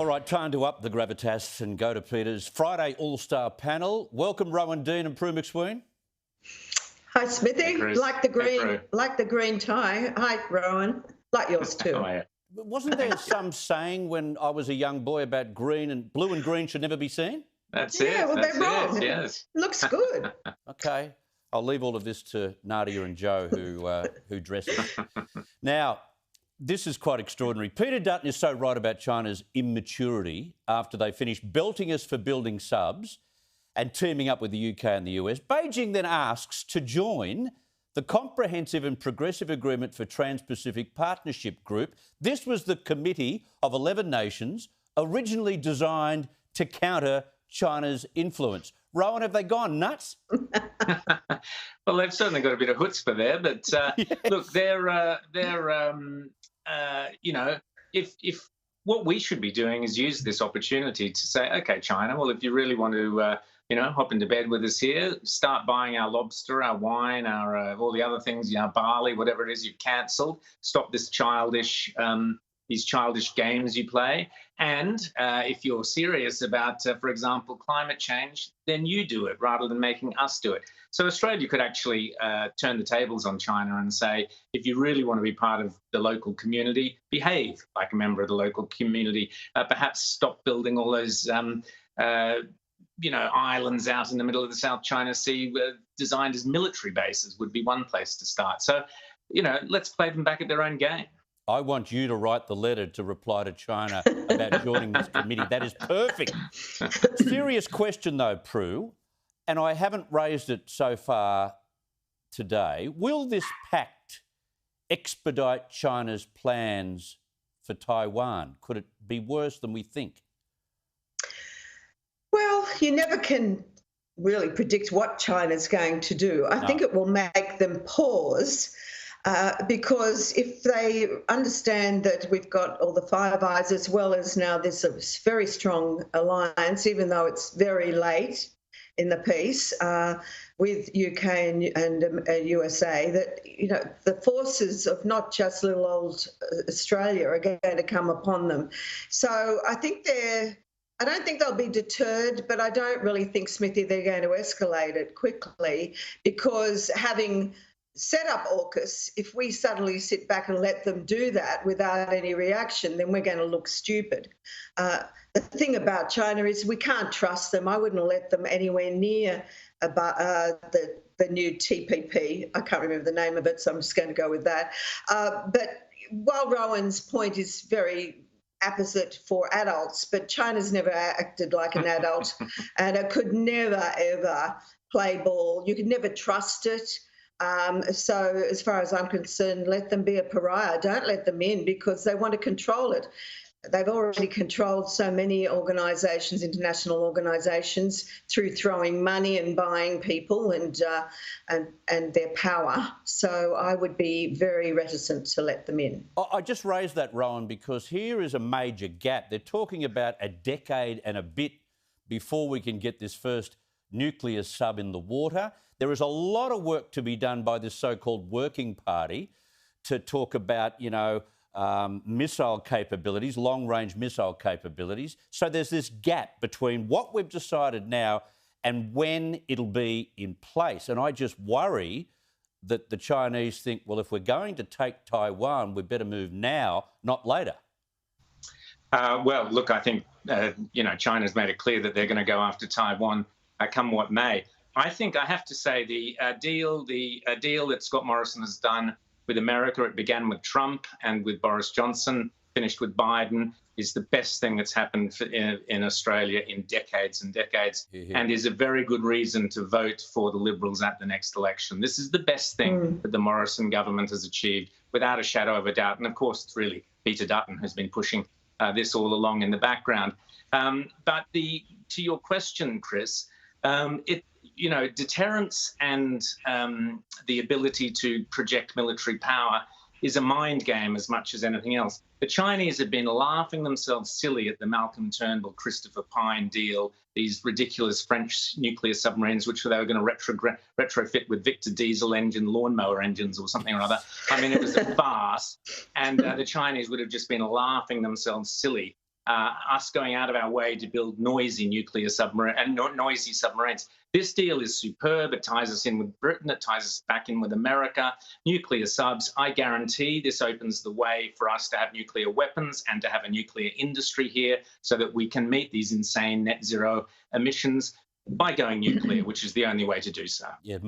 All right, time to up the gravitas and go to Peter's Friday All-Star panel. Welcome, Rowan Dean and Prue McSween. Hi, Smithy. Hey, like the green tie. Hi, Rowan. Like yours too. Oh, yeah. Wasn't there some saying when I was a young boy about green and blue and green should never be seen? That's Yeah, it. well, That's they're wrong. it. Yes. Looks good. Okay, I'll leave all of this to Nadia and Joe, who dress it. Now, this is quite extraordinary. Peter Dutton is so right about China's immaturity after they finished belting us for building subs and teaming up with the UK and the US. Beijing then asks to join the Comprehensive and Progressive Agreement for Trans-Pacific Partnership Group. This was the committee of 11 nations originally designed to counter China's influence. Rowan, have they gone nuts? Well, they've certainly got a bit of chutzpah there, but Yes. look, if what we should be doing is use this opportunity to say, okay, China, well, if you really want to, hop into bed with us here, start buying our lobster, our wine, our all the other things, barley, whatever it is you've cancelled. Stop this these childish games you play. And if you're serious about, for example, climate change, then you do it rather than making us do it. So Australia could actually turn the tables on China and say, if you really want to be part of the local community, behave like a member of the local community. Perhaps stop building all those, islands out in the middle of the South China Sea designed as military bases would be one place to start. So, let's play them back at their own game. I want you to write the letter to reply to China about joining this committee. That is perfect. Serious question, though, Prue, and I haven't raised it so far today. Will this pact expedite China's plans for Taiwan? Could it be worse than we think? Well, you never can really predict what China's going to do. I think it will make them pause. Because if they understand that we've got all the Five Eyes as well as now this very strong alliance, even though it's very late in the piece with UK and USA, that the forces of not just little old Australia are going to come upon them. So I don't think they'll be deterred, but I don't really think, Smithy, they're going to escalate it quickly, because having set up AUKUS, if we suddenly sit back and let them do that without any reaction, then we're going to look stupid. The thing about China is we can't trust them. I wouldn't let them anywhere near the new TPP. I can't remember the name of it, so I'm just going to go with that. But while Rowan's point is very apposite for adults, but China's never acted like an adult, and it could never, ever play ball. You could never trust it. So as far as I'm concerned, let them be a pariah. Don't let them in, because they want to control it. They've already controlled so many organisations, international organisations, through throwing money and buying people and their power. So I would be very reticent to let them in. I just raised that, Rowan, because here is a major gap. They're talking about a decade and a bit before we can get this first nuclear sub in the water. There is a lot of work to be done by this so-called working party to talk about, missile capabilities, long-range missile capabilities. So there's this gap between what we've decided now and when it'll be in place. And I just worry that the Chinese think, well, if we're going to take Taiwan, we better move now, not later. Well, look, I think, China's made it clear that they're going to go after Taiwan come what may. I think I have to say the deal that Scott Morrison has done with America, it began with Trump and with Boris Johnson, finished with Biden, is the best thing that's happened in Australia in decades and decades, and is a very good reason to vote for the Liberals at the next election. This is the best thing that the Morrison government has achieved, without a shadow of a doubt. And of course, it's really Peter Dutton who's been pushing this all along in the background. But to your question, Chris, deterrence and the ability to project military power is a mind game as much as anything else. The Chinese have been laughing themselves silly at the Malcolm Turnbull, Christopher Pyne deal, these ridiculous French nuclear submarines, which they were going to retrofit with Victor diesel engine lawnmower engines or something or other. I mean, it was a farce. And the Chinese would have just been laughing themselves silly us going out of our way to build noisy nuclear submarine and noisy submarines. This deal is superb. It ties us in with Britain. It ties us back in with America. Nuclear subs, I guarantee this opens the way for us to have nuclear weapons and to have a nuclear industry here so that we can meet these insane net zero emissions by going nuclear, which is the only way to do so. Yeah,